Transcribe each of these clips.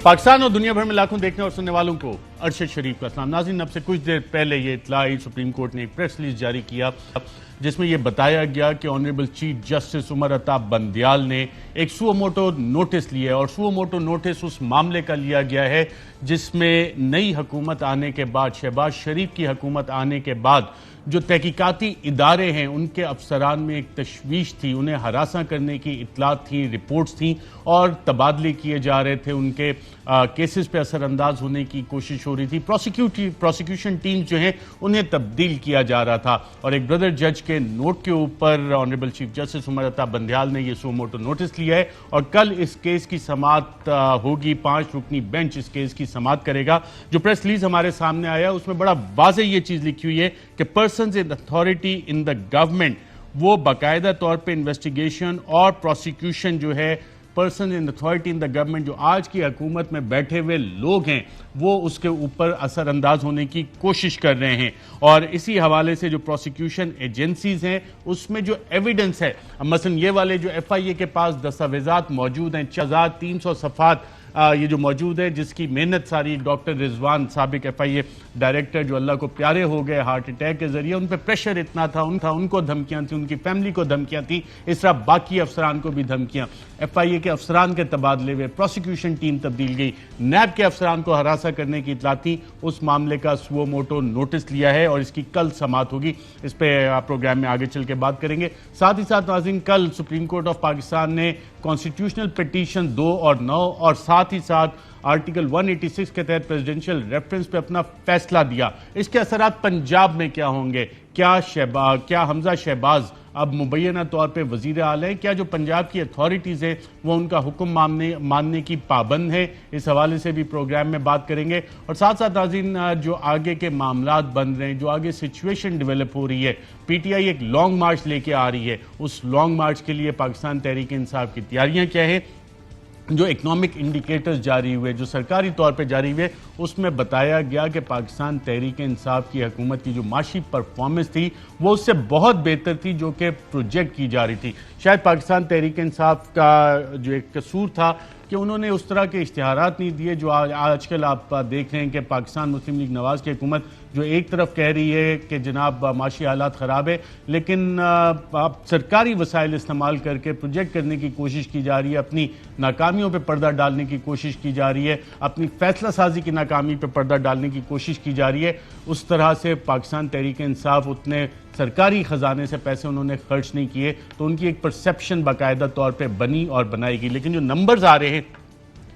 पाकिस्तान और दुनिया भर में लाखों देखने और सुनने वालों को अरशद शरीफ का सलाम। नाज़रीन, अब से कुछ देर पहले ये इत्तला आई, सुप्रीम कोर्ट ने एक प्रेस रिलीज जारी किया जिसमें यह बताया गया कि honourable chief justice Umar Ata Bandial ने एक सुओ मोटो नोटिस लिया है और सुओ मोटो नोटिस उस मामले का लिया गया है जिसमें नई हुकूमत आने के बाद, शहबाज शरीफ की हुकूमत आने के बाद जो तहकीकाती इदारे हैं उनके अफसरान में एक तशवीश थी, उन्हें हरासा करने की इतलात थी, रिपोर्ट्स थी और तबादले किए जा रहे थे, उनके केसेस पे असरअंदाज होने की कोशिश हो रही थी। प्रोसिक्यूशन टीम जो है उन्हें तब्दील किया जा रहा था और एक ब्रदर जज के नोट के ऊपर honourable chief justice Umar Ata Bandial ने यह सुओ मोटो नोटिस लिया है और कल इस केस की समाअत होगी। 5 रुकनी बेंच इस केस की समाअत करेगा। जो प्रेस रिलीज हमारे सामने आया उसमें बड़ा वाज़े ये चीज लिखी हुई है कि persons in authority in the government, वो बाकायदा तौर पे इन्वेस्टिगेशन और प्रोसिक्यूशन जो है, person in authority in the government, जो आज की हुकूमत में बैठे हुए लोग हैं, वो उसके ऊपर असरअंदाज होने की कोशिश कर रहे हैं। और इसी हवाले से जो प्रोसिक्यूशन एजेंसीज हैं उसमें जो एविडेंस है, मसलन ये वाले जो FIA के पास दस्तावेजात मौजूद हैं, 4300 सफ़ात ये जो मौजूद है, जिसकी मेहनत सारी डॉक्टर रिजवान साबिक FIA डायरेक्टर जो अल्लाह को प्यारे हो गए हार्ट अटैक के जरिए, उन पर प्रेशर इतना था, उनको धमकियां थी, उनकी फैमिली को धमकियां थी, इस तरह बाकी अफसरान को भी धमकियां। FIA के अफसरान के तबादले हुए, प्रोसिक्यूशन टीम तब्दील गई, नैब के अफसरान को हरासा करने की इतला थी। उस मामले का सुओ मोटो नोटिस लिया है और इसकी कल समाअत होगी। इस पर प्रोग्राम में आगे चल के बात करेंगे। साथ ही साथ नाज़रीन, कल सुप्रीम कोर्ट ऑफ पाकिस्तान ने कॉन्स्टिट्यूशनल पिटीशन 2 और 9 और साथ ही साथ आर्टिकल 186 के तहत प्रेसिडेंशियल रेफरेंस पे अपना फैसला दिया। इसके असरात पंजाब में क्या होंगे? क्या हमजा शहबाज अब मुबैना तौर पे वजीर आला है? क्या जो पंजाब की अथॉरिटीज़ है वो उनका हुक्म मानने की पाबंद है? इस हवाले से भी प्रोग्राम में बात करेंगे। और साथ साथ नाज़रीन, जो आगे के मामलात बन रहे हैं, जो आगे सिचुएशन डेवलप हो रही है, PTI एक लॉन्ग मार्च लेके आ रही है, उस लॉन्ग मार्च के लिए पाकिस्तान तहरीक इंसाफ की तैयारियां क्या है? जो इकोनॉमिक इंडिकेटर्स जारी हुए, जो सरकारी तौर पे जारी हुए, उसमें बताया गया कि पाकिस्तान तहरीक इंसाफ की हुकूमत की जो माशी परफॉर्मेंस थी वो उससे बहुत बेहतर थी जो कि प्रोजेक्ट की जा रही थी। शायद पाकिस्तान तहरीक इंसाफ का जो एक कसूर था कि उन्होंने उस तरह के इश्तिहारात नहीं दिए जो आजकल आप देख रहे हैं कि पाकिस्तान मुस्लिम लीग नवाज की हुकूमत जो एक तरफ कह रही है कि जनाब माशी हालात ख़राब है, लेकिन सरकारी वसाइल इस्तेमाल करके प्रोजेक्ट करने की कोशिश की जा रही है, अपनी नाकामियों पे पर्दा डालने की कोशिश की जा रही है, अपनी फैसला साजी की नाकामी पे पर्दा डालने की कोशिश की जा रही है। उस तरह से पाकिस्तान तहरीक इंसाफ उतने सरकारी ख़जाने से पैसे उन्होंने खर्च नहीं किए, तो उनकी एक परसेप्शन बाकायदा तौर पे बनी और बनाएगी। लेकिन जो नंबर्स आ रहे हैं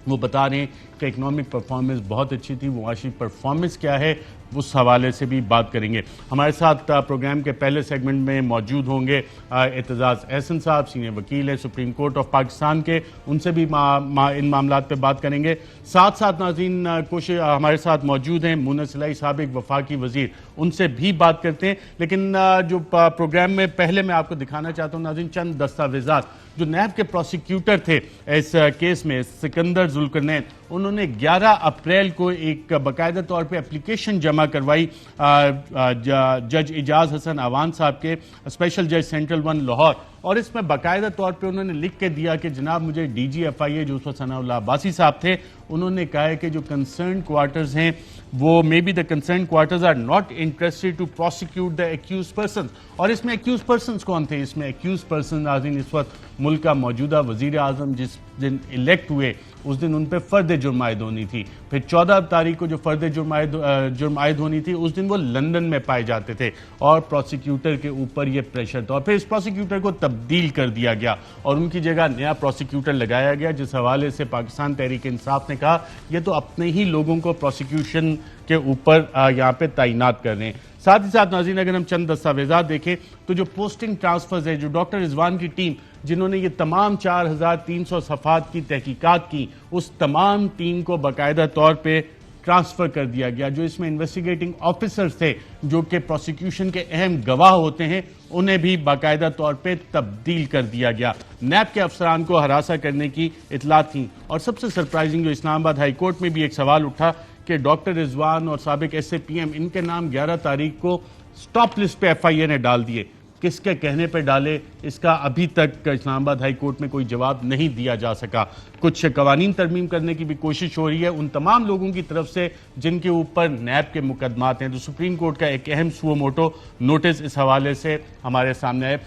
वो बता रहे हैं कि इकनॉमिक परफॉर्मेंस बहुत अच्छी थी। मुआशी परफॉर्मेंस क्या है उस हवाले से भी बात करेंगे। हमारे साथ प्रोग्राम के पहले सेगमेंट में मौजूद होंगे एतजाज़ एहसन साहब, सीनियर वकील है सुप्रीम कोर्ट ऑफ पाकिस्तान के, उनसे भी इन मामलात पे बात करेंगे। साथ साथ नाज़रीन हमारे साथ मौजूद हैं मुन्ना सलाई साबिक वफाकी वजीर, उनसे भी बात करते हैं। लेकिन जो प्रोग्राम में पहले मैं आपको दिखाना चाहता हूँ नाज़रीन, चंद दस्तावेजात जो नैब के प्रोसिक्यूटर थे इस केस में, सिकंदर जुल्करनैन, उन्होंने 11 अप्रैल को एक बाकायदा तौर पे एप्लीकेशन जमा करवाई जज इजाज हसन अवान साहब के, स्पेशल जज सेंट्रल 1 लाहौर, और इसमें बाकायदा तौर पे उन्होंने लिख के दिया कि जनाब मुझे DG FIA जो उस वक्त सनाउल्लाह अब्बासी साहब थे, उन्होंने कहा है कि जो कंसर्न क्वार्टर्स हैं वो may be the concern quarters are not interested to prosecute the accused person. और इसमें एक्यूज पर्सन कौन थे? इसमें एक्यूज पर्सन नाज़रीन इस वक्त मुल्क का मौजूदा वजीर आजम जिस दिन इलेक्ट हुए उस दिन उन पर फ़र्द जुर्म आयद होनी थी। फिर 14 तारीख को जो फ़र्द जुर्म आयद होनी थी उस दिन वो लंदन में पाए जाते थे और प्रोसिक्यूटर के ऊपर ये प्रेशर था और फिर इस प्रोसिक्यूटर को तब्दील कर दिया गया और उनकी जगह नया प्रोसिक्यूटर लगाया गया, जिस हवाले से पाकिस्तान तहरीक इंसाफ ने कहा ये तो अपने ही लोगों को प्रोसिक्यूशन के ऊपर यहाँ पे तैनात कर रहे हैं। साथ ही साथ नाज़रीन, अगर हम चंद दस्तावेजात देखें तो जो पोस्टिंग ट्रांसफर्स है, जो डॉक्टर रिजवान की टीम जिन्होंने ये तमाम 4300 सफ़ात की तहकीकात की, उस तमाम टीम को बाकायदा तौर पे ट्रांसफ़र कर दिया गया। जो इसमें इन्वेस्टिगेटिंग ऑफिसर्स थे जो कि प्रोसिक्यूशन के अहम गवाह होते हैं, उन्हें भी बाकायदा तौर पे तब्दील कर दिया गया। नैब के अफसरान को हरासा करने की इतला थी। और सबसे सरप्राइजिंग जो इस्लामाबाद हाई कोर्ट में भी एक सवाल उठा कि डॉक्टर रिजवान और साबिक SAPM, इनके नाम 11 तारीख को स्टॉप लिस्ट पे FIA ने डाल दिए। किसके कहने पर डाले, इसका अभी तक इस्लामाबाद हाई कोर्ट में कोई जवाब नहीं दिया जा सका। कुछ कवानीन तरमीम करने की भी कोशिश हो रही है उन तमाम लोगों की तरफ से जिनके ऊपर नैब के मुकदमात हैं। तो सुप्रीम कोर्ट का एक अहम सुओ मोटो नोटिस इस हवाले से हमारे सामने है।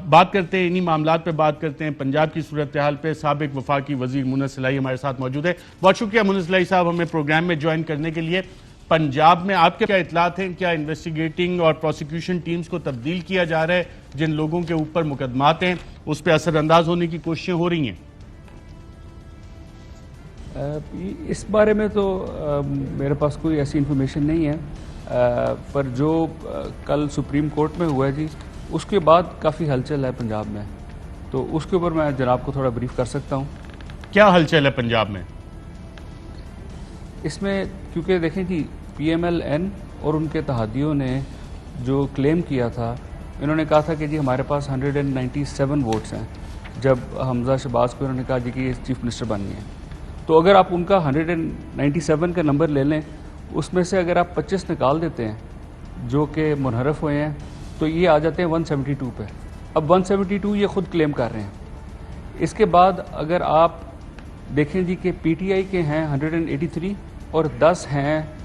बात करते हैं इन्हीं मामलात पे, बात करते हैं पंजाब की सूरत हाल पे। साबिक वफाकी वजीर मुन्नस इलाही हमारे साथ मौजूद है। बहुत शुक्रिया मुन्नस इलाही साहब हमें प्रोग्राम में ज्वाइन करने के लिए। पंजाब में आपके क्या इतलात हैं, क्या इन्वेस्टिगेटिंग और प्रोसिक्यूशन टीम्स को तब्दील किया जा रहा है, जिन लोगों के ऊपर मुकदमात हैं उस पर असरअंदाज होने की कोशिशें हो रही हैं? इस बारे में तो मेरे पास कोई ऐसी इन्फॉर्मेशन नहीं है, पर जो कल सुप्रीम कोर्ट में हुआ है जी, उसके बाद काफ़ी हलचल है पंजाब में, तो उसके ऊपर मैं जनाब को थोड़ा ब्रीफ कर सकता हूँ। क्या हलचल है पंजाब में? इसमें क्योंकि देखें कि PMLN और उनके तहादियों ने जो क्लेम किया था, इन्होंने कहा था कि जी हमारे पास 197 वोट्स हैं, जब हमजा शहबाज को इन्होंने कहा जी कि ये चीफ मिनिस्टर बननी है। तो अगर आप उनका 197 का नंबर ले लें, उसमें से अगर आप 25 निकाल देते हैं जो कि मुनहरफ हुए हैं, तो ये आ जाते हैं 172 पे। अब 172 ये खुद क्लेम कर रहे हैं। इसके बाद अगर आप देखें जी कि PTI के हैं 183 और 10 हैं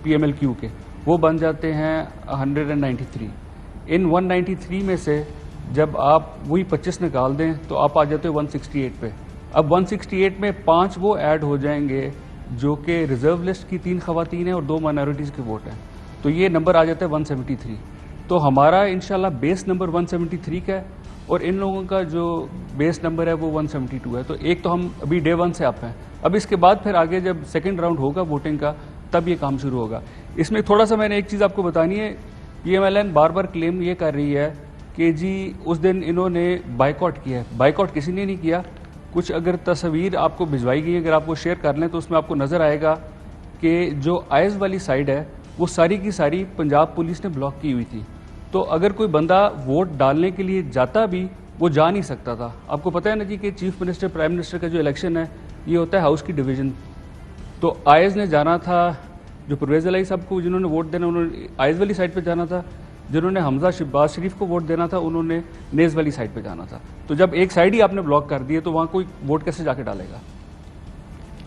PMLQ के, वो बन जाते हैं 193। इन 193 में से जब आप वही 25 निकाल दें तो आप आ जाते हो 168 पे। अब 168 में 5 वो ऐड हो जाएंगे जो कि रिजर्व लिस्ट की 3 खवातीन हैं और 2 माइनॉरिटीज़ के वोट हैं, तो ये नंबर आ जाता है 173। तो हमारा इंशाल्लाह बेस नंबर 173 का है और इन लोगों का जो बेस नंबर है वो 172 है। तो एक तो हम अभी डे 1 से आप हैं। अब इसके बाद फिर आगे जब सेकंड राउंड होगा वोटिंग का, तब ये काम शुरू होगा। इसमें थोड़ा सा मैंने एक चीज़ आपको बतानी है, PMLN बार बार क्लेम ये कर रही है कि जी उस दिन इन्होंने बाइकआउट किया है। बाइकआउट किसी ने नहीं किया। कुछ अगर तस्वीर आपको भिजवाई गई, अगर आप वो शेयर कर लें तो उसमें आपको नज़र आएगा कि जो आयज़ वाली साइड है वो सारी की सारी पंजाब पुलिस ने ब्लॉक की हुई थी। तो अगर कोई बंदा वोट डालने के लिए जाता भी, वो जा नहीं सकता था। आपको पता है ना जी कि चीफ मिनिस्टर प्राइम मिनिस्टर का जो इलेक्शन है ये होता है हाउस की डिवीज़न। तो आयज़ ने जाना था, जो परवेज़ इलाही साहब को जिन्होंने वोट देना उन्होंने आयज़ वाली साइड पे जाना था, जिन्होंने हमजा शहबाज शरीफ को वोट देना था उन्होंने नेज़ वाली साइड पे जाना था। तो जब एक साइड ही आपने ब्लॉक कर दिए तो वहाँ कोई वोट कैसे जाके डालेगा?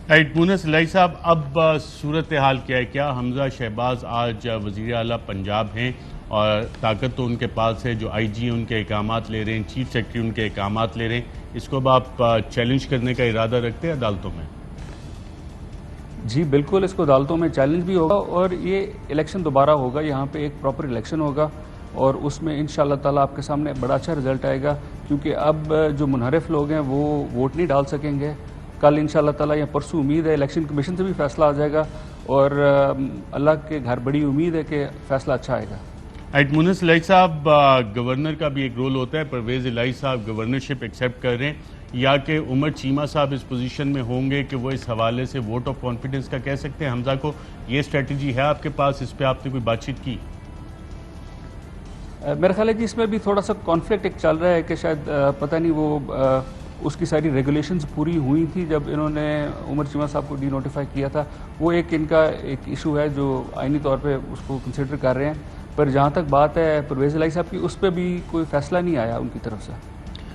राइट, मुन्नस इलाही साहब, अब सूरत हाल क्या है? क्या हमजा शहबाज आज वज़ीर आला पंजाब हैं और ताकत तो उनके पास है, जो IG उनके इकामात ले रहे हैं, चीफ सेक्रेटरी उनके इकामात ले रहे हैं, इसको अब आप चैलेंज करने का इरादा रखते हैं अदालतों में? जी बिल्कुल, इसको अदालतों में चैलेंज भी होगा और ये इलेक्शन दोबारा होगा, यहाँ पे एक प्रॉपर इलेक्शन होगा और उसमें इंशाअल्लाह ताला आपके सामने बड़ा अच्छा रिजल्ट आएगा, क्योंकि अब जो मुनहरिफ लोग हैं वो वोट नहीं डाल सकेंगे। कल इंशाअल्लाह ताला या परसों उम्मीद है इलेक्शन कमीशन से भी फैसला आ जाएगा और अल्लाह के घर बड़ी उम्मीद है कि फैसला अच्छा आएगा। राइट, मुन्नस इलाही साहब, गवर्नर का भी एक रोल होता है। परवेज़ इलाही साहब गवर्नरशिप एक्सेप्ट कर रहे हैं या कि उमर चीमा साहब इस पोजीशन में होंगे कि वो इस हवाले से वोट ऑफ कॉन्फिडेंस का कह सकते हैं हमजा को? ये स्ट्रेटजी है आपके पास, इस पर आपने कोई बातचीत की? मेरा ख्याल है कि इसमें भी थोड़ा सा कॉन्फ्लिक्ट एक चल रहा है कि शायद पता नहीं वो उसकी सारी रेगुलेशंस पूरी हुई थी जब इन्होंने उमर चीमा साहब को डी नोटिफाई किया था। वो एक इनका एक इशू है जो आइनी तौर पे उसको कंसिडर कर रहे हैं, पर जहाँ तक बात है परवेज़ इलाही साहब की, उस पर भी कोई फैसला नहीं आया उनकी तरफ से।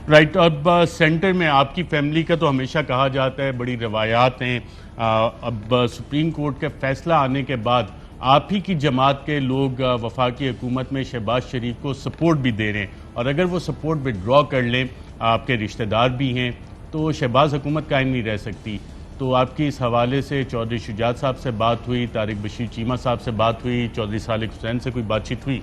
राइट, अब सेंटर में आपकी फैमिली का तो हमेशा कहा जाता है, बड़ी रवायात हैं। अब सुप्रीम कोर्ट का फैसला आने के बाद आप ही की जमात के लोग वफाकी हुकूमत में शहबाज शरीफ को सपोर्ट भी दे रहे हैं, और अगर वो सपोर्ट विड्रॉ कर लें, आपके रिश्तेदार भी हैं, तो शहबाज हुकूमत कायम नहीं रह सकती। तो आपकी इस हवाले से चौधरी शुजात साहब से बात हुई, तारिक बशीर चीमा साहब से बात हुई, चौधरी सालिक हुसैन से कोई बातचीत हुई?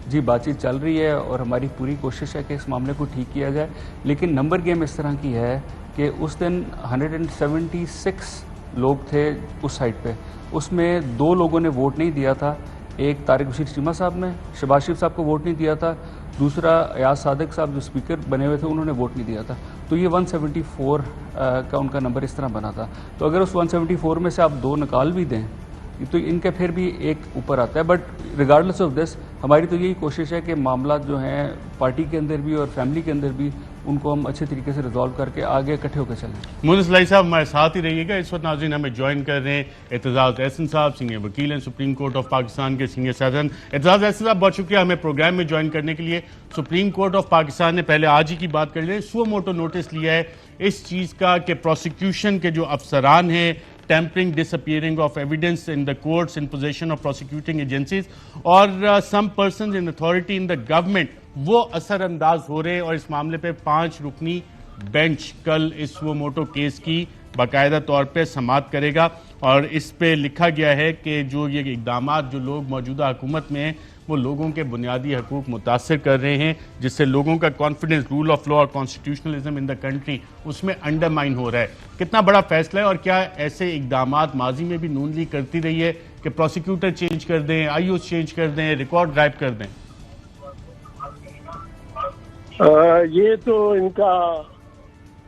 जी बातचीत चल रही है और हमारी पूरी कोशिश है कि इस मामले को ठीक किया जाए, लेकिन नंबर गेम इस तरह की है कि उस दिन 176 लोग थे उस साइड पे, उसमें 2 लोगों ने वोट नहीं दिया था। एक तारिक बशीर चीमा साहब ने शहबाज शरीफ साहब को वोट नहीं दिया था, दूसरा अयाज सादिक साहब जो स्पीकर बने हुए थे उन्होंने वोट नहीं दिया था। तो ये 174 का उनका नंबर इस तरह बना था। तो अगर उस 174 में से आप 2 निकाल भी दें तो इनके फिर भी एक ऊपर आता है। बट रिगार्डलेस ऑफ दिस, हमारी तो यही कोशिश है कि मामला जो हैं पार्टी के अंदर भी और फैमिली के अंदर भी उनको हम अच्छे तरीके से रिजॉल्व करके आगे इकट्ठे होकर चलें। मुनिस लाई साहब हमारे साथ ही रहिएगा। इस वक्त नाज़रीन हमें ज्वाइन कर रहे हैं एतजाज़ एहसन साहब, सीनियर वकील हैं सुप्रीम कोर्ट ऑफ पाकिस्तान के सीनियर सदन। एतजाज़ एहसन साहब, बहुत शुक्रिया हमें प्रोग्राम में ज्वाइन करने के लिए। सुप्रीम कोर्ट ऑफ पाकिस्तान ने पहले आज ही की बात कर ली, सुओ मोटो नोटिस लिया है इस चीज़ का कि प्रोसिक्यूशन के जो अफसरान हैं, tampering, disappearing of evidence in the courts, in possession of prosecuting agencies और some persons in authority in the government, वो असरअंदाज हो रहे हैं। और इस मामले पे 5 रुकनी बेंच कल इस सुओ मोटो केस की बाकायदा तौर पे समाअत करेगा और इस पे लिखा गया है कि जो ये इकदाम जो लोग मौजूदा हुकूमत में हैं वो लोगों के बुनियादी हकूक मुतासर कर रहे हैं, जिससे लोगों का कॉन्फिडेंस रूल ऑफ लॉ और कॉन्स्टिट्यूशनलिज्म इन द कंट्री उसमें अंडरमाइन हो रहा है। कितना बड़ा फैसला है और क्या ऐसे इकदाम माजी में भी नून लीग करती रही है कि प्रोसिक्यूटर चेंज कर दें, आईओएस चेंज कर दें, रिकॉर्ड ड्राइव कर दें? ये तो इनका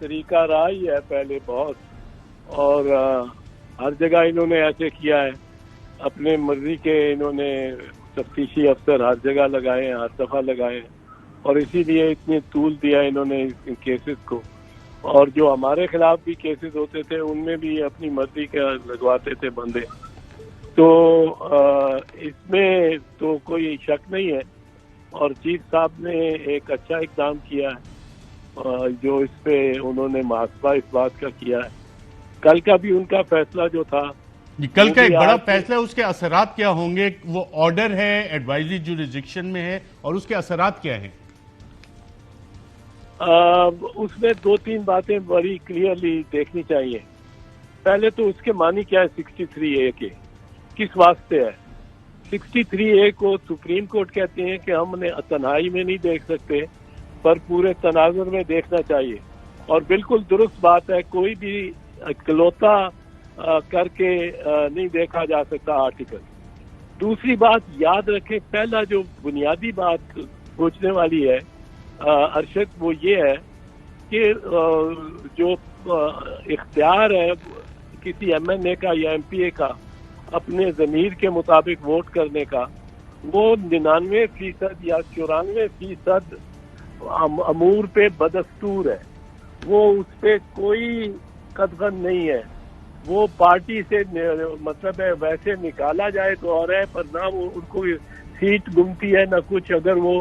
तरीका रहा ही है पहले बहुत, और हर जगह इन्होंने ऐसे किया है। अपने मर्जी के इन्होंने तफ्तीशी अफसर हर जगह लगाए हैं, हर दफा लगाए हैं, और इसीलिए इतनी तूल दिया इन्होंने इन केसेस को। और जो हमारे खिलाफ भी केसेस होते थे उनमें भी अपनी मर्जी का लगवाते थे बंदे। तो इसमें तो कोई शक नहीं है, और चीफ साहब ने एक अच्छा इकदाम किया है जो इस पे उन्होंने मुहासबा इस बात का किया है। कल का भी उनका फैसला जो था, कल का एक बड़ा फैसला है, उसके असरात क्या होंगे? वो ऑर्डर है, एडवाइजरी जुरिसडिक्शन में है, और उसके असरात क्या हैं? उसमें 2-3 बातें बड़ी क्लियरली देखनी चाहिए। पहले तो उसके मानी क्या है 63A के, किस वास्ते है। 63A को सुप्रीम कोर्ट कहते हैं कि हमने तन्हाई में नहीं देख सकते पर पूरे तनाजुर में देखना चाहिए, और बिल्कुल दुरुस्त बात है, कोई भी इकलौता करके नहीं देखा जा सकता आर्टिकल। दूसरी बात याद रखें, पहला जो बुनियादी बात सोचने वाली है अरशद, वो ये है कि जो इख्तियार है किसी MNA का या MPA का अपने ज़मीर के मुताबिक वोट करने का, वो 99% या 94% अमूर पे बदस्तूर है। वो उस पर कोई कदगन नहीं है। वो पार्टी से मतलब है वैसे निकाला जाए तो और है, पर ना वो उनको सीट गुमती है ना कुछ। अगर वो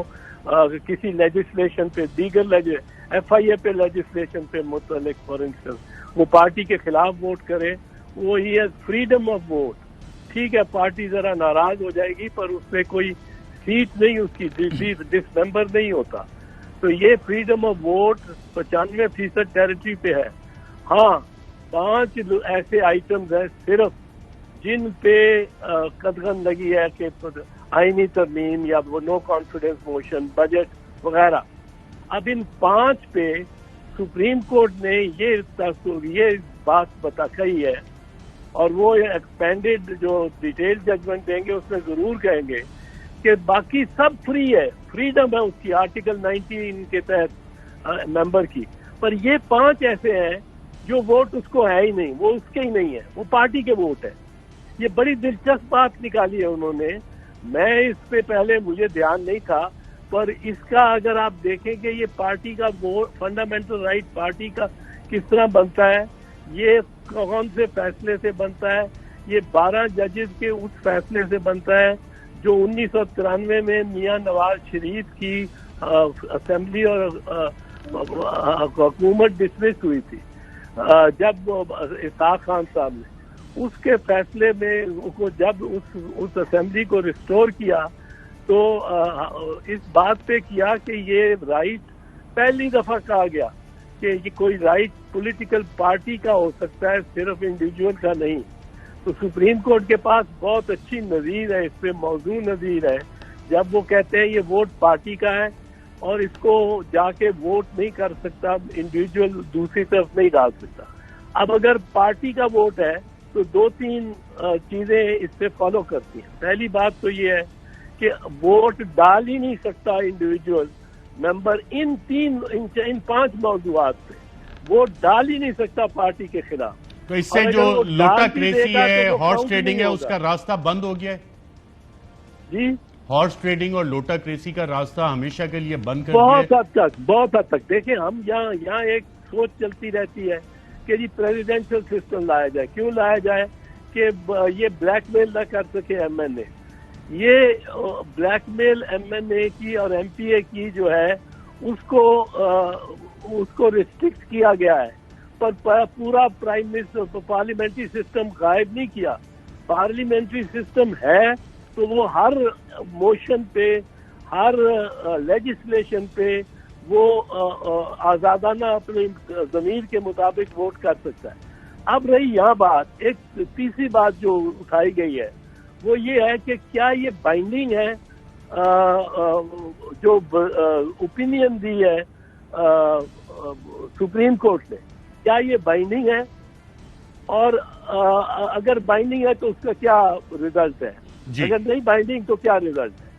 किसी लेजिस्लेशन पे, दीगर FIA पे लेजिस्लेशन पे मुतल्लिक फॉर इंस्टेंस वो पार्टी के खिलाफ वोट करे, वो ही है फ्रीडम ऑफ वोट। ठीक है, पार्टी जरा नाराज हो जाएगी पर उसमें कोई सीट नहीं, उसकी डिसमेंबर नहीं होता। तो ये फ्रीडम ऑफ वोट 95% टेरिटरी पे है। हाँ, 5 ऐसे आइटम्स हैं सिर्फ जिन पे कदगन लगी है कि आईनी तरमीम या वो नो कॉन्फिडेंस मोशन, बजट वगैरह। अब इन 5 पे सुप्रीम कोर्ट ने ये बात बता कही है, और वो एक्सपेंडेड जो डिटेल जजमेंट देंगे उसमें जरूर कहेंगे कि बाकी सब फ्री है, फ्रीडम है उसकी आर्टिकल 19 के तहत मेंबर की। पर ये 5 ऐसे हैं जो वोट उसको है ही नहीं, वो उसके ही नहीं है, वो पार्टी के वोट है। ये बड़ी दिलचस्प बात निकाली है उन्होंने। मैं इस पे पहले मुझे ध्यान नहीं था, पर इसका अगर आप देखेंगे ये पार्टी का वोट, फंडामेंटल राइट पार्टी का किस तरह बनता है, ये कौन से फैसले से बनता है, ये 12 जजेस के उस फैसले से बनता है जो 1993 में मियां नवाज शरीफ की असेंबली और हुकूमत डिसमिस हुई थी, जब इसाक खान साहब ने उसके फैसले में उसको जब उस असेंबली को रिस्टोर किया तो इस बात पे किया कि ये राइट पहली दफा कहा गया कि ये कोई राइट पॉलिटिकल पार्टी का हो सकता है, सिर्फ इंडिविजुअल का नहीं। तो सुप्रीम कोर्ट के पास बहुत अच्छी नज़ीर है, इस पे मौजू नज़ीर है, जब वो कहते हैं ये वोट पार्टी का है और इसको जाके वोट नहीं कर सकता इंडिविजुअल, दूसरी तरफ नहीं डाल सकता। अब अगर पार्टी का वोट है तो 2-3 चीजें इससे फॉलो करती हैं। पहली बात तो ये है कि वोट डाल ही नहीं सकता इंडिविजुअल मेंबर इन 5 मौजूआत पे, वोट डाल ही नहीं सकता पार्टी के खिलाफ। तो इससे जो लोटा क्रेसी है, हॉर्स ट्रेडिंग है, उसका रास्ता बंद हो गया है जी। हॉर्स ट्रेडिंग और लोटाक्रेसी का रास्ता हमेशा के लिए बंद कर दिया? बहुत हद तक देखिए, हम यहाँ एक सोच चलती रहती है कि जी प्रेसिडेंशियल सिस्टम लाया जाए। क्यों लाया जाए? कि ये ब्लैकमेल ना कर सके एमएनए। ये ब्लैकमेल एमएनए की और एमपीए की जो है उसको रिस्ट्रिक्ट किया गया है, पर पूरा प्राइम मिनिस्टर पार्लियामेंट्री सिस्टम गायब नहीं किया। पार्लियामेंट्री सिस्टम है तो वो हर मोशन पे, हर लेजिस्लेशन पे वो आजादाना अपने जमीर के मुताबिक वोट कर सकता है। अब रही यहाँ बात, एक तीसरी बात जो उठाई गई है वो ये है कि क्या ये बाइंडिंग है? जो ओपिनियन दी है सुप्रीम कोर्ट ने, क्या ये बाइंडिंग है? और अगर बाइंडिंग है तो उसका क्या रिजल्ट है? अगर नहीं बाइंडिंग तो क्या रिजल्ट है?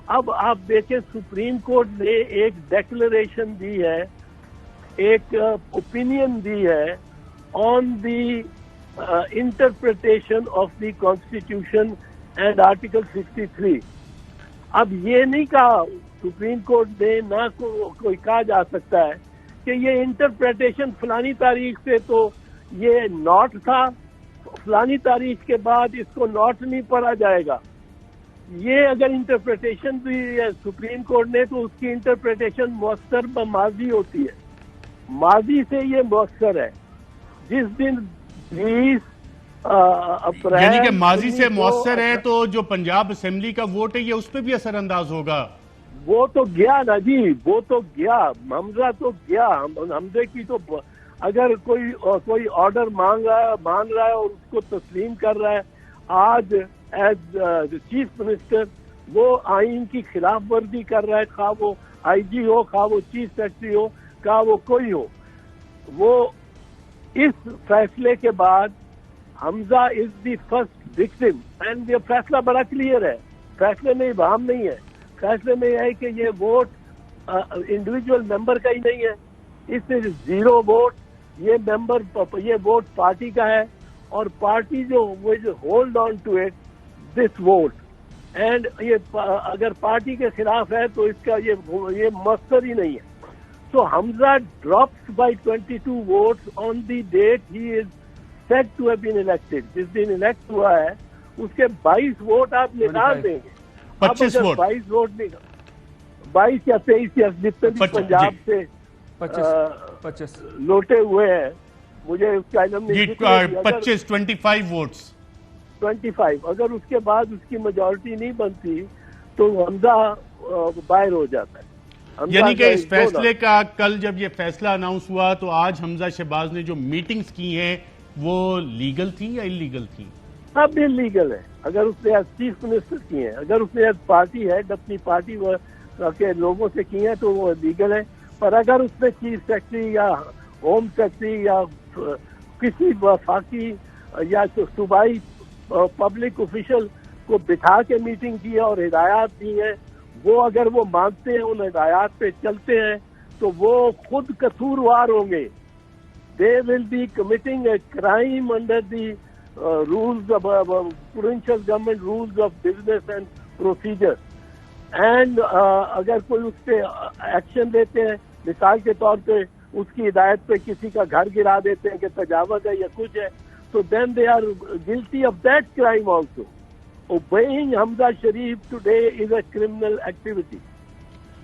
अब आप देखें, सुप्रीम कोर्ट ने एक डेक्लेरेशन दी है, एक ओपिनियन दी है on the interpretation of the constitution and article 63। अब ये नहीं कहा सुप्रीम कोर्ट ने, ना कोई कहा जा सकता है कि ये इंटरप्रिटेशन फलानी तारीख से तो ये नॉट था, फलानी तारीख के बाद इसको नॉट नहीं पढ़ा जाएगा। ये अगर इंटरप्रिटेशन दी है सुप्रीम कोर्ट ने तो उसकी इंटरप्रिटेशन मौसर माजी होती है। माजी से ये मौसर है। जिस दिन 20 अप्रैल, यानी कि माजी से मौसर है तो जो पंजाब असेंबली का वोट है ये उस पर भी असरअंदाज होगा। वो तो गया ना जी, वो तो गया, हमजा तो गया। हमजे की तो अगर कोई ऑर्डर मान रहा है और उसको तस्लीम कर रहा है, आज एज चीफ मिनिस्टर वो आइन की खिलाफ वर्जी कर रहा है, खा वो आईजी हो, खा वो चीफ सेक्रेटरी हो, खा वो कोई हो। वो इस फैसले के बाद Hamza is the first victim. And ये फैसला बड़ा क्लियर है, फैसले में इबाम नहीं है। फैसले में यह है कि ये वोट इंडिविजुअल मेंबर का ही नहीं है, इससे 0 वोट। ये वोट पार्टी का है और पार्टी जो hold on to it this vote. And ये अगर पार्टी के खिलाफ है तो इसका ये मस्तर ही नहीं है। So Hamza drops by 22 votes on the date he is said to have been elected. जिस दिन इलेक्ट हुआ है उसके 22 वोट आप निकाल देंगे। 25 वोट, 22 वोट नहीं, 22 या 23 या जितने भी पंजाब से 25 लौटे हुए हैं, मुझे उसका इल्म नहीं। 25 वोट्स, 25। अगर उसके बाद उसकी मेजॉरिटी नहीं बनती तो हमजा बाहर हो जाता है। यानी कि इस फैसले का कल जब ये फैसला अनाउंस हुआ तो आज हमजा शहबाज ने जो मीटिंग्स की हैं वो लीगल थी या इलीगल थी? अब इलीगल है। अगर उसने एज चीफ मिनिस्टर की है, अगर उसने एज पार्टी हेड अपनी पार्टी के लोगों से की है तो वो लीगल है। पर अगर उसने चीफ सेक्रेटरी या होम सेक्रेटरी या किसी वफाकी या सूबाई पब्लिक ऑफिशियल को बिठा के मीटिंग की है और हिदायत दी है, वो अगर वो मानते हैं, उन हिदायत पे चलते हैं, तो वो खुद कसूरवार होंगे। They will be committing a crime under the rules of provincial government rules of business and procedure। And अगर कोई उस पर एक्शन लेते हैं, मिसाल के तौर पे उसकी हिदायत पे किसी का घर गिरा देते हैं कि तजावत है या कुछ है, तो then they are guilty of that crime also. Obeying Hamza Sharif today is a criminal activity.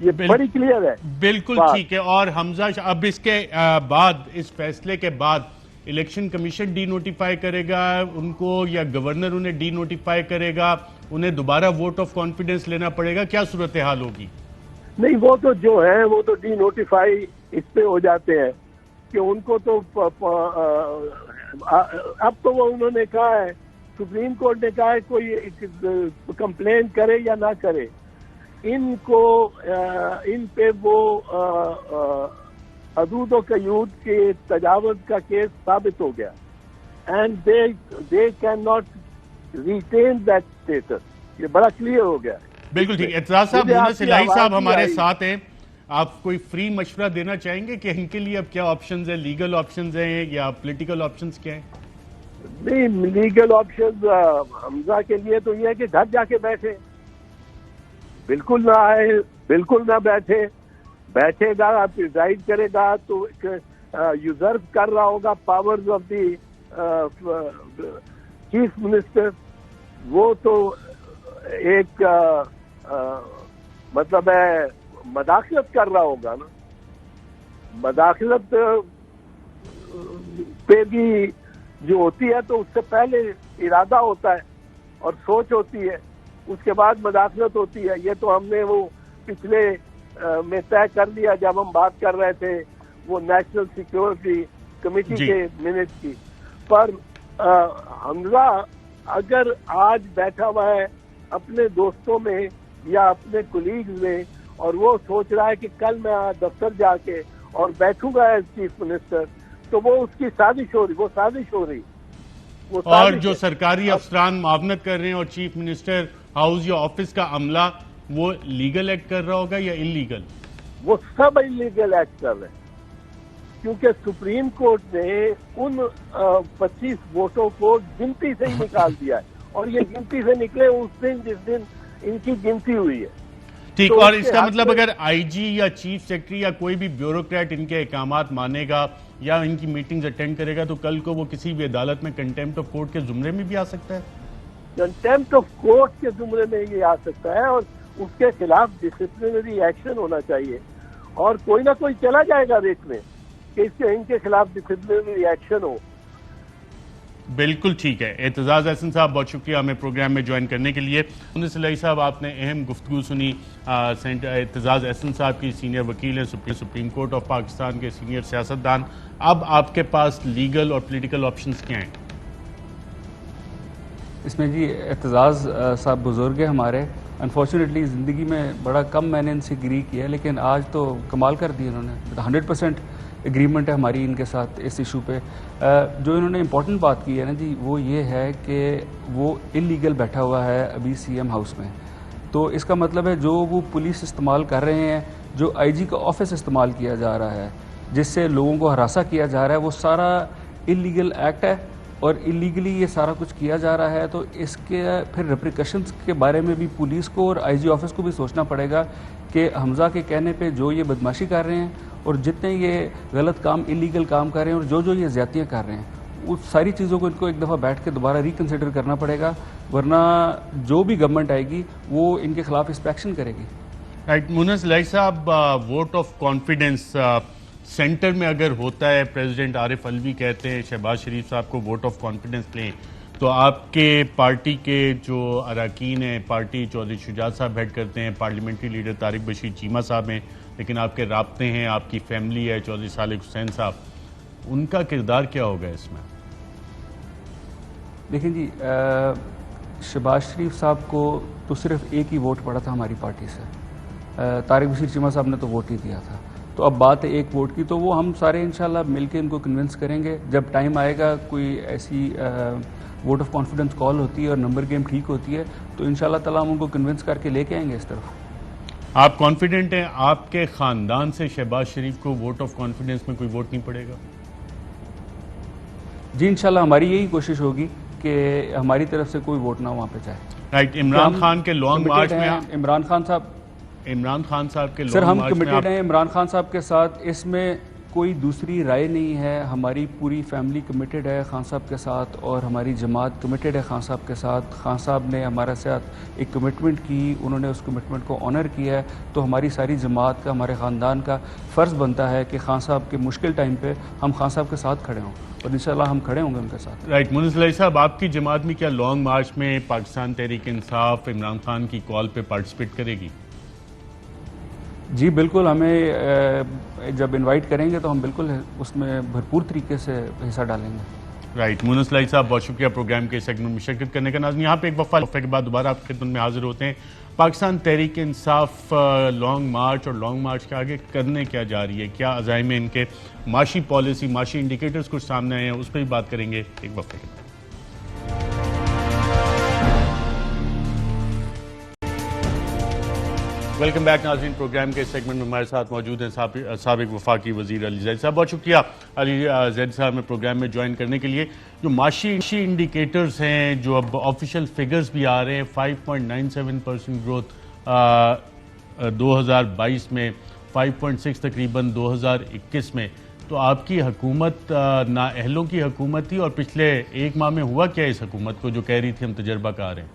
ये बड़ी क्लियर है। बिल्कुल ठीक है। और हमजा अब इसके बाद, इस फैसले के बाद इलेक्शन कमीशन डी नोटिफाई करेगा उनको या गवर्नर उन्हें डी नोटिफाई करेगा? उन्हें दोबारा वोट ऑफ कॉन्फिडेंस लेना पड़ेगा? क्या सूरत हाल होगी? नहीं, वो तो जो है वो तो डी नोटिफाई इस पे हो जाते हैं कि उनको तो अब तो वो उन्होंने कहा है, सुप्रीम कोर्ट ने कहा है कोई कंप्लेन करे या ना करे, इनको इन पे वो हदूद और कयूद के तजावुज़ का केस साबित हो गया। And they can not retain that status. ये बड़ा क्लियर हो गया। बिल्कुल ठीक। एतराज साहब, मुनस इलाही साहब हमारे साथ हैं। आप कोई फ्री मशवरा देना चाहेंगे कि इनके लिए अब क्या ऑप्शंस हैं? लीगल ऑप्शंस हैं या पॉलिटिकल ऑप्शंस क्या हैं? नहीं, लीगल ऑप्शंस हमजा के लिए तो ये है कि घर जाके बैठे। बिल्कुल ना आए, बिल्कुल ना बैठेगा, प्रिजाइड करेगा तो यूजर्व कर रहा होगा powers of the chief minister. वो तो एक मतलब है मदाखलत कर रहा होगा ना। मदाखलत पे भी जो होती है तो उससे पहले इरादा होता है और सोच होती है, उसके बाद मदाखलत होती है। ये तो हमने वो पिछले में तय कर लिया जब हम बात कर रहे थे वो नेशनल सिक्योरिटी कमेटी के मिनट की। पर हमजा अगर आज बैठा हुआ है अपने दोस्तों में या अपने कुलीग्स में और वो सोच रहा है कि कल मैं दफ्तर जाके और बैठूंगा एज चीफ मिनिस्टर, तो वो उसकी साजिश हो रही, वो साजिश हो रही। और जो सरकारी अफसरान मावनत कर रहे हैं और चीफ मिनिस्टर हाउस या ऑफिस का अमला, वो लीगल एक्ट कर रहा होगा या इलीगल? वो सब इलीगल एक्ट कर रहे हैं, क्योंकि सुप्रीम कोर्ट ने उन 25 वोटों को गिनती से ही निकाल दिया है और ये गिनती से निकले उस दिन जिस दिन इनकी गिनती हुई है। ठीक, तो और इसका मतलब अगर आईजी या चीफ सेक्रेटरी या कोई भी ब्यूरोक्रेट इनके अहकामात मानेगा या इनकी मीटिंग्स अटेंड करेगा तो कल को वो किसी भी अदालत में कंटेम्प्ट ऑफ कोर्ट के जुमरे में भी आ सकता है। कंटेम्प्ट ऑफ कोर्ट के जुमरे में ये आ सकता है और उसके खिलाफ डिसिप्लिनरी एक्शन होना चाहिए और कोई ना कोई चला जाएगा रेट में कि इनके खिलाफ डिसिप्लिनरी एक्शन हो। बिल्कुल ठीक है। एतजाज अहसन साहब, बहुत शुक्रिया हमें प्रोग्राम में ज्वाइन करने के लिए। मुनिसलाई साहब, आपने अहम गुफ्तगू सुनी। एतजाज अहसन साहब की सीनियर वकील हैं, सुप्रीम कोर्ट ऑफ पाकिस्तान के सीनियर सियासतदान। अब आपके पास लीगल और पॉलिटिकल ऑप्शंस क्या हैं? इसमें जी एतजाज साहब बुजुर्ग है हमारे। अनफॉर्चुनेटली ज़िंदगी में बड़ा कम मैंने इनसे एग्री किया, लेकिन आज तो कमाल कर दिया इन्होंने। 100% एग्रीमेंट है हमारी इनके साथ इस इशू पे। जो इन्होंने इम्पोर्टेंट बात की है ना जी, वो ये है कि वो इलीगल बैठा हुआ है अभी सीएम हाउस में। तो इसका मतलब है जो वो पुलिस इस्तेमाल कर रहे हैं, जो आईजी का ऑफिस इस्तेमाल किया जा रहा है, जिससे लोगों को हरासा किया जा रहा है, वो सारा इलीगल एक्ट है और इलीगली ये सारा कुछ किया जा रहा है। तो इसके फिर रिप्रिकॉशंस के बारे में भी पुलिस को और आईजी ऑफिस को भी सोचना पड़ेगा कि हमजा के कहने पे जो ये बदमाशी कर रहे हैं और जितने ये गलत काम, इलीगल काम कर रहे हैं और जो ये ज़्यादतियाँ कर रहे हैं, उस सारी चीज़ों को इनको एक दफ़ा बैठ के दोबारा रिकन्सिडर करना पड़ेगा, वरना जो भी गवर्नमेंट आएगी वो इनके खिलाफ इस पर एक्शन करेगी। राइट, मुनिसलाई साहब, वोट ऑफ कॉन्फिडेंस सेंटर में अगर होता है, प्रेसिडेंट आरिफ अलवी कहते हैं शहबाज शरीफ साहब को वोट ऑफ कॉन्फिडेंस लें, तो आपके पार्टी के जो अरकान हैं, पार्टी चौधरी शुजात साहब हेड करते हैं, पार्लियामेंट्री लीडर तारिक बशीर चीमा साहब हैं, लेकिन आपके राब्ते हैं, आपकी फैमिली है, चौधरी सालिक हुसैन साहब, उनका किरदार क्या होगा इसमें? देखिए जी, शहबाज शरीफ साहब को तो सिर्फ एक ही वोट पड़ा था हमारी पार्टी से। तारिक बशीर चीमा साहब ने तो वोट ही दिया था। तो अब बात है एक वोट की, तो वो हम सारे इंशाल्लाह मिलके इनको कन्विंस करेंगे। जब टाइम आएगा, कोई ऐसी वोट ऑफ कॉन्फिडेंस कॉल होती है और नंबर गेम ठीक होती है, तो इंशाल्लाह ताला हम उनको कन्विंस करके लेके आएंगे इस तरफ। आप कॉन्फिडेंट हैं आपके खानदान से शहबाज शरीफ को वोट ऑफ कॉन्फिडेंस में कोई वोट नहीं पड़ेगा? जी इंशाल्लाह हमारी यही कोशिश होगी कि हमारी तरफ से कोई वोट ना वहाँ पे जाए। राइट, इमरान खान के लॉन्ग मार्च में इमरान खान साहब के सर, हम कमिटेड हैं इमरान खान साहब के साथ, इसमें कोई दूसरी राय नहीं है। हमारी पूरी फैमिली कमिटेड है खान साहब के साथ और हमारी जमात कमिटेड है खान साहब के साथ। खान साहब ने हमारे साथ एक कमिटमेंट की, उन्होंने उस कमिटमेंट को ऑनर किया है, तो हमारी सारी जमात का, हमारे ख़ानदान का फ़र्ज़ बनता है कि खान साहब के मुश्किल टाइम पे हम खान साहब के साथ खड़े हों और इंशाल्लाह हम खड़े होंगे उनके साथ। राइट, मुनिसलाई साहब, आपकी जमात में क्या लॉन्ग मार्च में पाकिस्तान तहरीक इंसाफ इमरान खान की कॉल पे पार्टिसिपेट करेगी? जी बिल्कुल, हमें जब इनवाइट करेंगे तो हम बिल्कुल उसमें भरपूर तरीके से हिस्सा डालेंगे। राइट, मुनिसलाई साहब, बहुत शुक्रिया प्रोग्राम के सेगमेंट में शिरकत करने का। नाज़रीन, यहाँ पे एक वफ़ा के बाद दोबारा आपकी खिदमत में हाजिर होते हैं। पाकिस्तान तहरीक इंसाफ लॉन्ग मार्च और लॉन्ग मार्च के आगे करने क्या जा रही है, क्या अज़ाइम में इनके, माशी पॉलिसी, माशी इंडिकेटर्स कुछ सामने आए हैं, उस पर भी बात करेंगे एक वफ़े के बाद। वेलकम बैक नाज़रीन, प्रोग्राम के सेगमेंट में हमारे साथ मौजूद हैं साबिक वफाकी वज़ीर अली जैद साहब। बहुत शुक्रिया अली जैद साहब में प्रोग्राम में ज्वाइन करने के लिए। जो माशी इंडिकेटर्स हैं, जो अब ऑफिशियल फिगर्स भी आ रहे हैं, 5.97% ग्रोथ 2022 में, 5.6 तकरीबन 2021 में। तो आपकी हुकूमत नाअहलों की हुकूमत थी, और पिछले एक माह में हुआ क्या इस हुकूमत को जो कह रही थी हम तजर्बाकार हैं?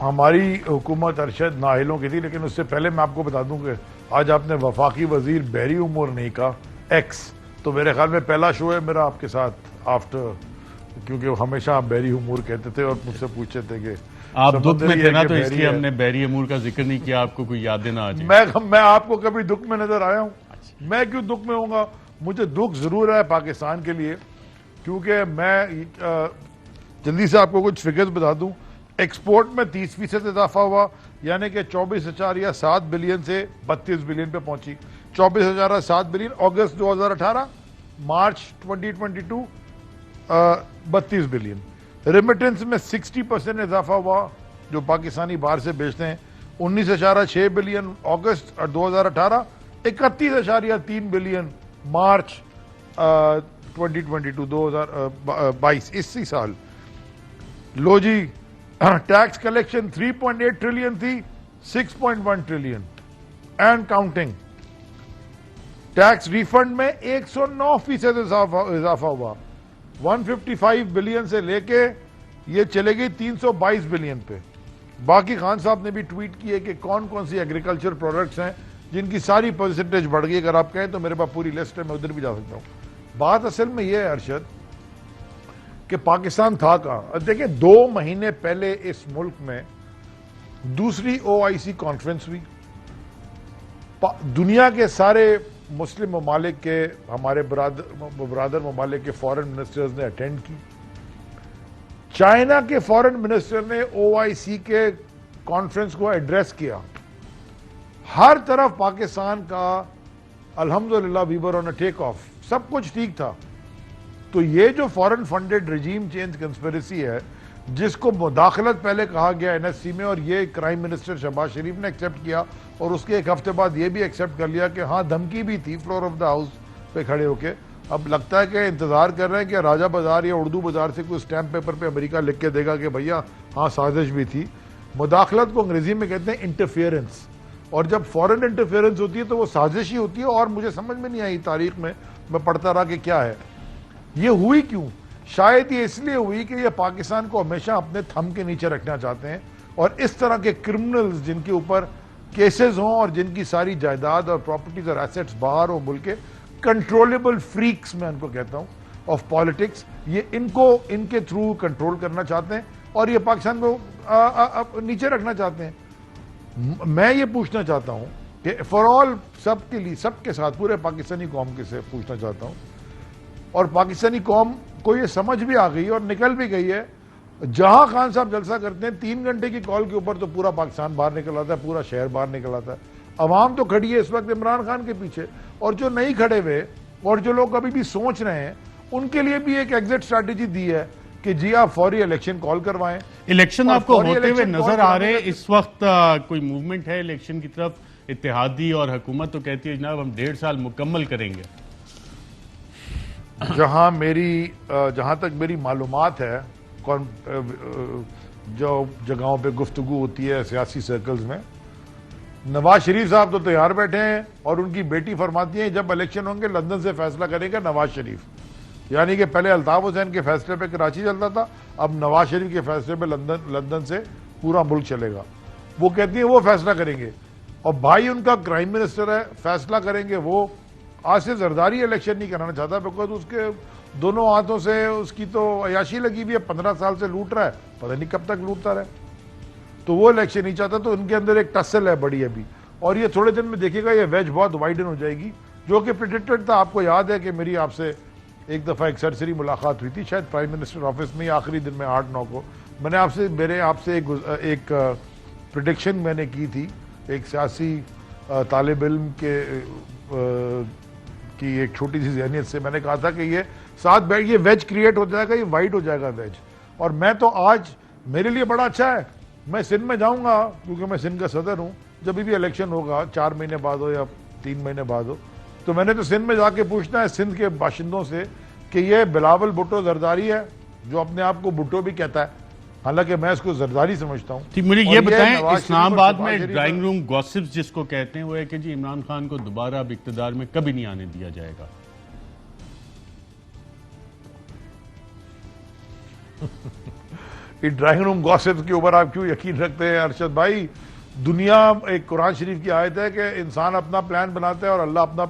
हमारी हुकूमत अरशद नाअहलों की थी, लेकिन उससे पहले मैं आपको बता दूं कि आज आपने वफाकी वजीर बहरी उमूर नहीं कहा, एक्स, तो मेरे ख्याल में पहला शो है मेरा आपके साथ आफ्टर, क्योंकि हमेशा आप बहरी उमूर कहते थे और मुझसे पूछते थे कि आप दुख में थे ना, तो बहरी इसलिए है। हमने बहरी अमूर का जिक्र नहीं किया, आपको कोई यादें ना आ जाए। मैं आपको कभी दुख में नजर आया हूं? मैं क्यों दुख में होऊंगा? मुझे दुख जरूर है पाकिस्तान के लिए, क्योंकि मैं जल्दी से आपको कुछ फिगर्स बता दूं। एक्सपोर्ट में 30% इजाफा हुआ, यानी कि 24,7 बिलियन से 32 बिलियन पे पहुंची। 24,7 बिलियन अगस्त 2018, मार्च 2022 32 बिलियन। रेमिटेंस में 60% इजाफा हुआ, जो पाकिस्तानी बाहर से बेचते हैं, 19.6 बिलियन अगस्त 2018, 31.3 बिलियन मार्च 2022 इसी साल। लो जी, टैक्स कलेक्शन 3.8 ट्रिलियन थी, 6.1 trillion and counting. Tax refund में 109% इजाफा हुआ, 155 बिलियन से लेके ये चले गई 322 बिलियन पे। बाकी खान साहब ने भी ट्वीट किए कि कौन कौन सी एग्रीकल्चर प्रोडक्ट्स हैं जिनकी सारी परसेंटेज बढ़ गई। अगर आप कहें तो मेरे पास पूरी लिस्ट है, मैं उधर भी जा सकता हूं। बात असल में यह है अरशद कि पाकिस्तान था कहां। देखिए, 2 महीने पहले इस मुल्क में दूसरी OIC कॉन्फ्रेंस हुई। दुनिया के सारे मुस्लिम ममालिक के, हमारे बरादर ममालिक के फॉरेन मिनिस्टर्स ने अटेंड की। चाइना के फॉरेन मिनिस्टर ने OIC के कॉन्फ्रेंस को एड्रेस किया। हर तरफ पाकिस्तान का अल्हम्दुलिल्लाह we were on a take off, सब कुछ ठीक था। तो ये जो foreign funded regime change conspiracy है, जिसको मुदाखलत पहले कहा गया NSC में, और ये क्राइम मिनिस्टर शहबाज शरीफ ने एक्सेप्ट किया, और उसके एक हफ्ते बाद ये भी एक्सेप्ट कर लिया कि हाँ धमकी भी थी फ्लोर ऑफ द हाउस पे खड़े होके। अब लगता है कि इंतजार कर रहे हैं कि राजा बाजार या उर्दू बाजार से कोई स्टैम्प पेपर पे अमेरिका लिख के देगा कि भैया हाँ साजिश भी थी। मुदाखलत को अंग्रेजी में कहते हैं इंटरफेरेंस, और जब फॉरेन इंटरफेरेंस होती है तो वो साजिश ही होती है। और मुझे समझ में नहीं आई तारीख में, मैं पढ़ता रहा कि क्या है ये, हुई क्यों। शायद ये इसलिए हुई कि ये पाकिस्तान को हमेशा अपने थंब के नीचे रखना चाहते हैं, और इस तरह के क्रिमिनल्स जिनके ऊपर केसेस हों और जिनकी सारी जायदाद और प्रॉपर्टीज और एसेट्स बाहर हो मुल्क के, कंट्रोलेबल फ्रीक्स मैं उनको कहता हूं ऑफ पॉलिटिक्स, ये इनको इनके थ्रू कंट्रोल करना चाहते हैं और ये पाकिस्तान को नीचे रखना चाहते हैं। मैं ये पूछना चाहता हूं कि फॉर ऑल, सबके लिए, सबके साथ, पूरे पाकिस्तानी कौम के से पूछना चाहता हूं, और पाकिस्तानी कौम को ये समझ भी आ गई और निकल भी गई है। जहां खान साहब जलसा करते हैं 3 घंटे की कॉल के ऊपर तो पूरा पाकिस्तान बाहर निकल आता है, पूरा शहर बाहर निकल आता है। अवाम तो खड़ी है इस वक्त इमरान खान के पीछे, और जो नहीं खड़े हुए और जो लोग अभी भी सोच रहे हैं उनके लिए भी एक एग्जिट स्ट्रैटेजी दी है कि जी आप फौरी इलेक्शन कॉल करवाएं। इलेक्शन आपको होते हुए नजर आ रहे हैं इस वक्त? कोई मूवमेंट है इलेक्शन की तरफ? इत्तेहादी और हुकूमत तो कहती है जनाब हम 1.5 साल मुकम्मल करेंगे। जहां तक मेरी मालूमात है, जो जगहों पे गुफ्तगू होती है सियासी सर्कल्स में, नवाज शरीफ साहब तो तैयार बैठे हैं और उनकी बेटी फरमाती है जब इलेक्शन होंगे लंदन से फैसला करेगा नवाज शरीफ। यानी कि पहले अल्ताफ हुसैन के फैसले पे कराची चलता था, अब नवाज शरीफ के फैसले पे लंदन से पूरा मुल्क चलेगा। वो कहती है वो फैसला करेंगे, और भाई उनका क्राइम मिनिस्टर है, फैसला करेंगे वो। आसिफ जरदारी इलेक्शन नहीं कराना चाहता बिकॉज उसके दोनों हाथों से उसकी तो अयाशी लगी हुई है, 15 साल से लूट रहा है, पता नहीं कब तक लूटता रहे, तो वो इलेक्शन नहीं चाहता। तो उनके अंदर एक टसल है बड़ी अभी, और ये थोड़े दिन में देखिएगा ये वेज बहुत वाइडन हो जाएगी, जो कि प्रेडिक्टेड था। आपको याद है कि मेरी आपसे एक दफा एक सरसरी मुलाकात हुई थी, शायद प्राइम मिनिस्टर ऑफिस में, आखिरी दिन में 8-9 को मैंने आपसे एक प्रिडिक्शन मैंने की थी, एक सियासी तालिब इल्म की एक छोटी सी जहनियत से। मैंने कहा था कि ये साथ ये वेज क्रिएट हो जाएगा, ये वाइड हो जाएगा वेज। और मैं तो आज, मेरे लिए बड़ा अच्छा है, मैं सिंध में जाऊंगा क्योंकि मैं सिंध का सदर हूं, जब भी इलेक्शन होगा 4 महीने बाद हो या 3 महीने बाद हो, तो मैंने तो सिंध में जाके पूछना है सिंध के बाशिंदों से कि ये बिलावल भुट्टो जरदारी है जो अपने आप को भुट्टो भी कहता है, हालांकि मैं इसको जरदारी समझता हूँ। ठीक, मुझे और ये बताएं नवाज शरीफ और इस्लामाबाद शहबाज में शरीफ ड्राइंग रूम गॉसिप्स जिसको कहते हैं वो है कि जी इमरान खान को दोबारा अब इक्तदार में कभी नहीं आने दिया जाएगा। इस ड्राइंग रूम गॉसिप्स के ऊपर आप क्यों यकीन रखते हैं अरशद भाई? दुनिया, एक कुरान शरीफ की आयत है कि इंसान अपना प्लान बनाता है और अल्लाह अपना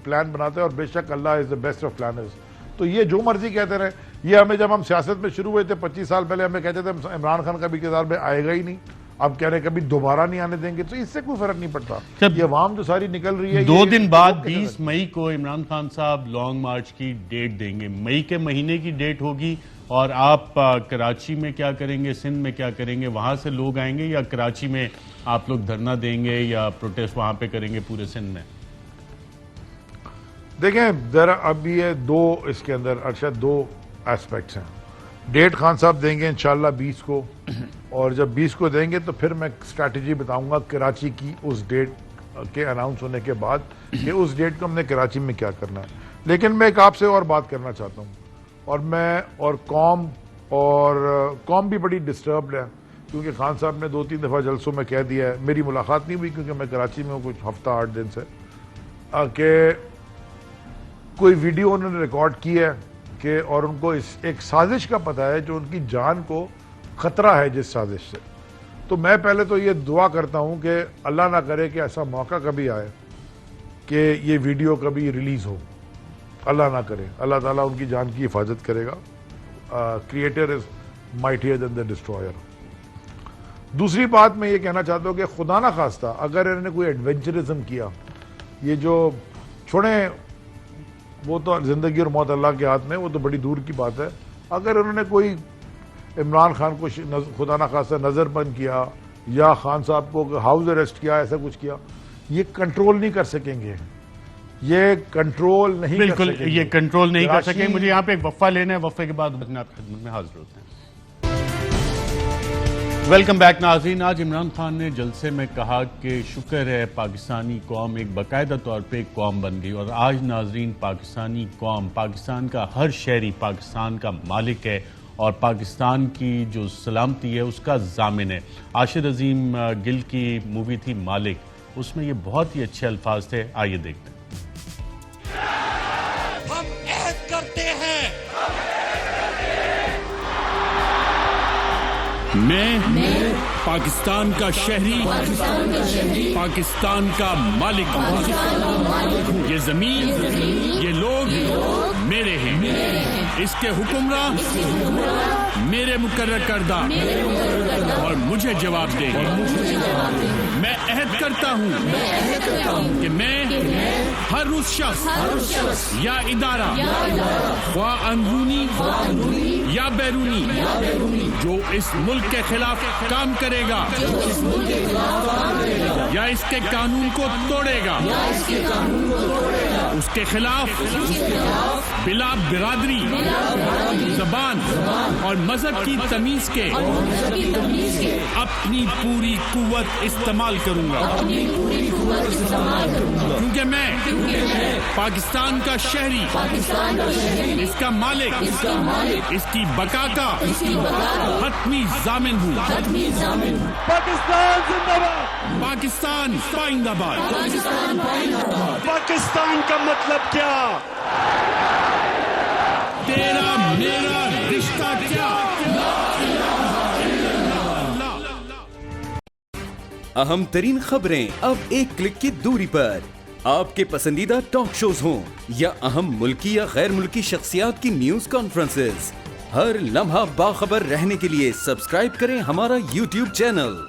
प्लान बनाता है, और बेशक Allah is the best of planners. तो ये जो मर्जी कहते रहे, ये हमें जब हम सियासत में शुरू हुए थे 25 साल पहले, हमें कहते थे इमरान खान कभी किरदार में आएगा ही नहीं, अब कह रहे कभी दोबारा नहीं आने देंगे। तो इससे कोई फर्क नहीं पड़ता। ये अवाम जो सारी निकल रही है, 2 दिन बाद 20 मई को इमरान खान साहब लॉन्ग मार्च की डेट देंगे। मई के महीने की डेट होगी और आप कराची में क्या करेंगे, सिंध में क्या करेंगे? वहां से लोग आएंगे या कराची में आप लोग धरना देंगे या प्रोटेस्ट वहां पे करेंगे पूरे सिंध में? देखें जरा, अब ये दो, इसके अंदर अरशद 2 एस्पेक्ट्स हैं। डेट खान साहब देंगे इंशाल्लाह 20 को, और जब 20 को देंगे तो फिर मैं स्ट्रैटेजी बताऊंगा कराची की उस डेट के अनाउंस होने के बाद कि उस डेट को हमने कराची में क्या करना है। लेकिन मैं एक आपसे और बात करना चाहता हूँ, और मैं और कौम भी बड़ी डिस्टर्ब्ड है, क्योंकि खान साहब ने 2-3 दफ़ा जलसों में कह दिया है, मेरी मुलाकात नहीं हुई क्योंकि मैं कराची में हूँ कुछ हफ्ता 8 दिन से, कि कोई वीडियो उन्होंने रिकॉर्ड की है कि, और उनको एक साजिश का पता है जो उनकी जान को खतरा है जिस साजिश से। तो मैं पहले तो ये दुआ करता हूँ कि अल्लाह ना करे कि ऐसा मौका कभी आए कि ये वीडियो कभी रिलीज हो, अल्लाह ना करे। अल्लाह ताला उनकी जान की हिफाजत करेगा। Creator is mightier than the destroyer. दूसरी बात मैं ये कहना चाहता हूँ कि खुदा ना खास्ता अगर इन्होंने कोई एडवेंचरिज्म किया, ये जो छोड़ें, वो तो जिंदगी और मौत अल्लाह के हाथ में, वो तो बड़ी दूर की बात है। अगर उन्होंने कोई इमरान खान को खुदा ना खास्ता नजरबंद किया या खान साहब को हाउस अरेस्ट किया, ऐसा कुछ किया, ये कंट्रोल नहीं कर सकेंगे, ये कंट्रोल नहीं कर बिल्कुल सकेंगे। ये कंट्रोल नहीं कर कराची- सकेंगे। मुझे यहाँ पे एक वक्फा लेना है, वक्फे के बाद आपकी खिदमत में हाजिर होते हैं। वेलकम बैक नाज़रीन। आज इमरान खान ने जलसे में कहा कि शुक्र है पाकिस्तानी कौम एक बाकायदा तौर पे एक कौम बन गई, और आज नाज़रीन पाकिस्तानी कौम, पाकिस्तान का हर शहरी पाकिस्तान का मालिक है और पाकिस्तान की जो सलामती है उसका जामिन है। आशिर अजीम गिल की मूवी थी मालिक, उसमें ये बहुत ही अच्छे अल्फाज थे, आइए देखते हैं। हम अहद करते हैं, मैं पाकिस्तान का शहरी, पाकिस्तान का मालिक हूँ। ये जमीन, ये लोग मेरे हैं। इसके हुक्मरान मेरे मुकर्रर करदा और मुझे जवाब दे। मैं अहद करता हूँ कि मैं हर उस शख्स या इदारा, ख्वाह अंदरूनी या बैरूनी, जो इस मुल्क के खिलाफ काम करेगा या इसके कानून को तोड़ेगा, उसके खिलाफ बिला बिरादरी, जबान और मजहब की तमीज के अपनी पूरी कुव्वत इस्तेमाल करूंगा, क्योंकि मैं पाकिस्तान का शहरी, इसका मालिक, इसकी बका का हतमी जामिन हूँ। पाकिस्तान जिंदाबाद। पाकिस्तान पाइंदाबाद। पाकिस्तान का मतलब क्या? तेरा मेरा रिश्ता क्या? अहम तरीन खबरें अब एक क्लिक की दूरी पर। आपके पसंदीदा टॉक शोज हों या अहम मुल्की या गैर मुल्की शख्सियात की न्यूज कॉन्फ्रेंसेस, हर लम्हा बाखबर रहने के लिए सब्सक्राइब करें हमारा YouTube चैनल।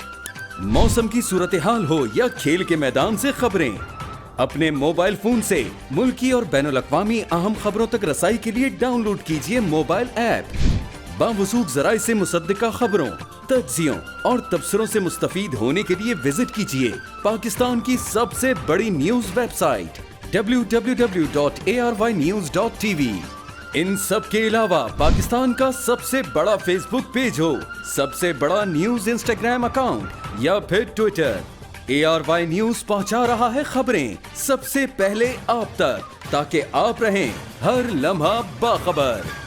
मौसम की सूरत हाल हो या खेल के मैदान से खबरें, अपने मोबाइल फोन से मुल्की और बैनुल-अक़वामी अहम खबरों तक रसाई के लिए डाउनलोड कीजिए मोबाइल ऐप। बावसूख ज़राए से मुसद्दिका खबरों, तज्ज़ियों और तबसरों से मुस्तफीद होने के लिए विजिट कीजिए पाकिस्तान की सबसे बड़ी न्यूज वेबसाइट www.arYnews.tv। इन सब के अलावा पाकिस्तान का सबसे बड़ा फेसबुक पेज हो, सबसे बड़ा न्यूज इंस्टाग्राम अकाउंट या फिर ट्विटर, ARY न्यूज पहुंचा रहा है खबरें सबसे पहले आप तक, ताकि आप रहें हर लम्हा बाखबर।